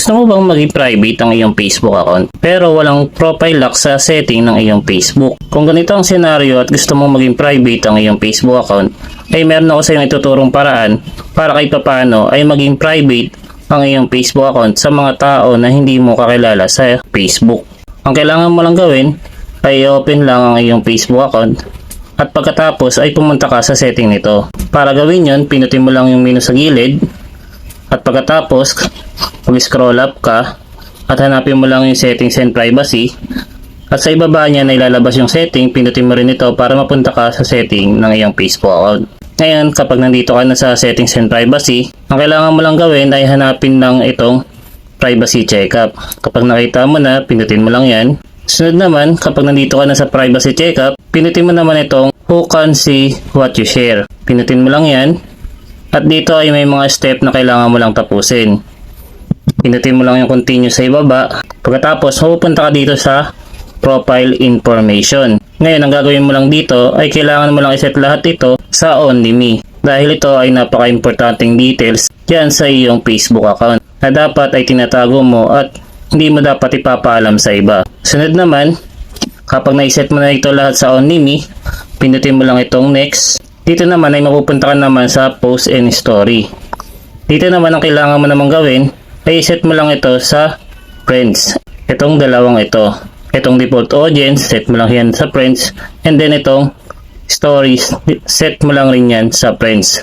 Gusto mo bang maging private ang iyong Facebook account pero walang profile lock sa setting ng iyong Facebook? Kung ganito ang senaryo at gusto mong maging private ang iyong Facebook account, ay meron ako sa iyong ituturong paraan para kahit papaano ay maging private ang iyong Facebook account sa mga tao na hindi mo kakilala sa Facebook. Ang kailangan mo lang gawin ay open lang ang iyong Facebook account at pagkatapos ay pumunta ka sa setting nito. Para gawin yon, pinutin mo lang yung menu sa gilid at pagkatapos mag-scroll up ka at hanapin mo lang yung settings and privacy at sa ibaba niya na ilalabas yung setting, pinutin mo rin ito para mapunta ka sa setting ng iyong Facebook account. Ngayon, kapag nandito ka na sa settings and privacy, ang kailangan mo lang gawin ay hanapin lang itong privacy checkup. Kapag nakita mo na, pinutin mo lang yan. Sunod naman, kapag nandito ka na sa privacy checkup, pinutin mo naman itong who can see what you share. Pinutin mo lang yan. At dito ay may mga step na kailangan mo lang tapusin. Pinutin mo lang yung continue sa ibaba. Pagkatapos, pupunta ka dito sa profile information. Ngayon, ang gagawin mo lang dito ay kailangan mo lang iset lahat ito sa only me. Dahil ito ay napaka-importanting details dyan sa iyong Facebook account na dapat ay tinatago mo at hindi mo dapat ipapaalam sa iba. Sunod naman, kapag naiset mo na ito lahat sa only me, pinutin mo lang itong next. Dito naman ay mapupunta ka naman sa post and story. Dito naman ang kailangan mo namang gawin ay iset mo lang ito sa friends. Itong dalawang ito. Itong default audience, set mo lang yan sa friends. And then itong stories, set mo lang rin yan sa friends.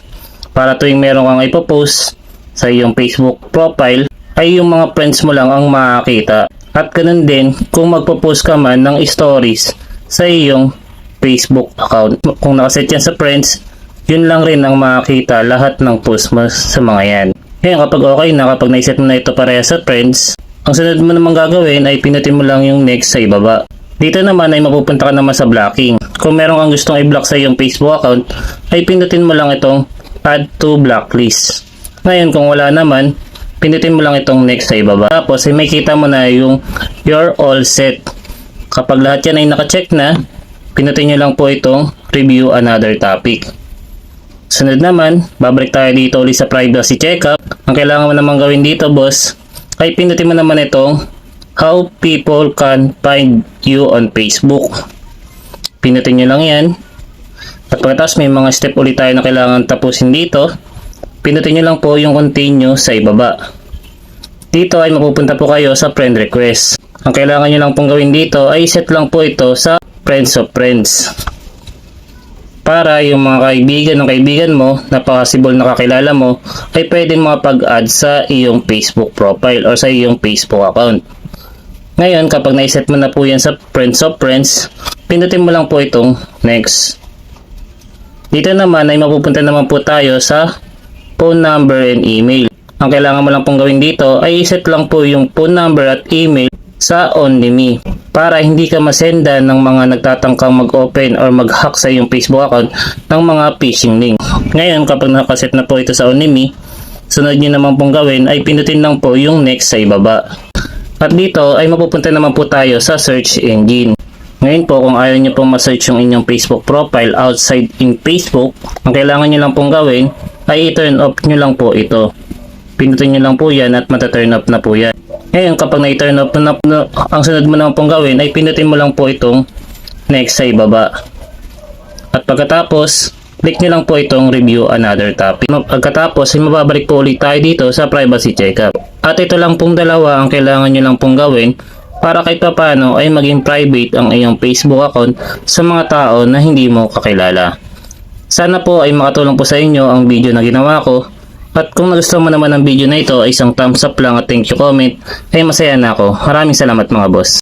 Para tuwing meron kang ipopost sa iyong Facebook profile, ay yung mga friends mo lang ang makakita. At ganun din kung magpo-post ka man ng stories sa iyong Facebook account. Kung nakaset yan sa friends, yun lang rin ang makakita lahat ng post mo sa mga yan. Ngayon kapag okay na, kapag naiset mo na ito pareha sa friends, ang sunod mo naman gagawin ay pinutin mo lang yung next sa ibaba. Dito naman ay mapupunta ka naman sa blocking. Kung meron kang gustong i-block sa iyong Facebook account, ay pinutin mo lang itong add to blacklist. Ngayon kung wala naman, pinutin mo lang itong next sa ibaba. Tapos ay may kita mo na yung you're all set. Kapag lahat yan ay nakacheck na, pinutin nyo lang po itong review another topic. Sunod naman, babalik tayo dito ulit sa privacy checkup. Ang kailangan mo naman gawin dito boss, ay pinutin mo naman itong how people can find you on Facebook. Pinutin nyo lang yan. At pagkatapos may mga step ulit tayo na kailangan tapusin dito. Pinutin nyo lang po yung continue sa ibaba. Dito ay mapupunta po kayo sa friend request. Ang kailangan nyo lang pong gawin dito ay set lang po ito sa friends of friends. Para yung mga kaibigan ng kaibigan mo na possible na kakilala mo ay pwedeng makapag-add sa iyong Facebook profile o sa iyong Facebook account. Ngayon kapag naiset mo na po yan sa friends of friends, pinutin mo lang po itong next. Dito naman ay mapupunta naman po tayo sa phone number and email. Ang kailangan mo lang pong gawin dito ay iset lang po yung phone number at email sa only me para hindi ka masenda ng mga nagtatangkang mag-open or mag-hack sa iyong Facebook account ng mga phishing link. Ngayon kapag nakaset na po ito sa only me, sunod nyo naman pong gawin ay pinutin lang po yung next sa ibaba. At dito ay mapupunta naman po tayo sa search engine. Ngayon po kung ayaw nyo pong ma-search yung inyong Facebook profile outside in Facebook, ang kailangan nyo lang pong gawin ay i-turn off nyo lang po ito. Pinutin nyo lang po yan at mata-turn off na po yan. Ngayon kapag na-turn off na, ang sunod mo naman pong gawin ay pinutin mo lang po itong next sa ibaba. At pagkatapos, click nyo lang po itong review another topic. Pagkatapos ay mababalik po ulit tayo dito sa privacy checkup. At ito lang pong dalawa ang kailangan nyo lang pong gawin para kahit paano ay maging private ang iyong Facebook account sa mga tao na hindi mo kakilala. Sana po ay makatulong po sa inyo ang video na ginawa ko. At kung nagustuhan mo naman ang video na ito ay isang thumbs up lang at thank you comment ay masaya na ako. Maraming salamat mga boss.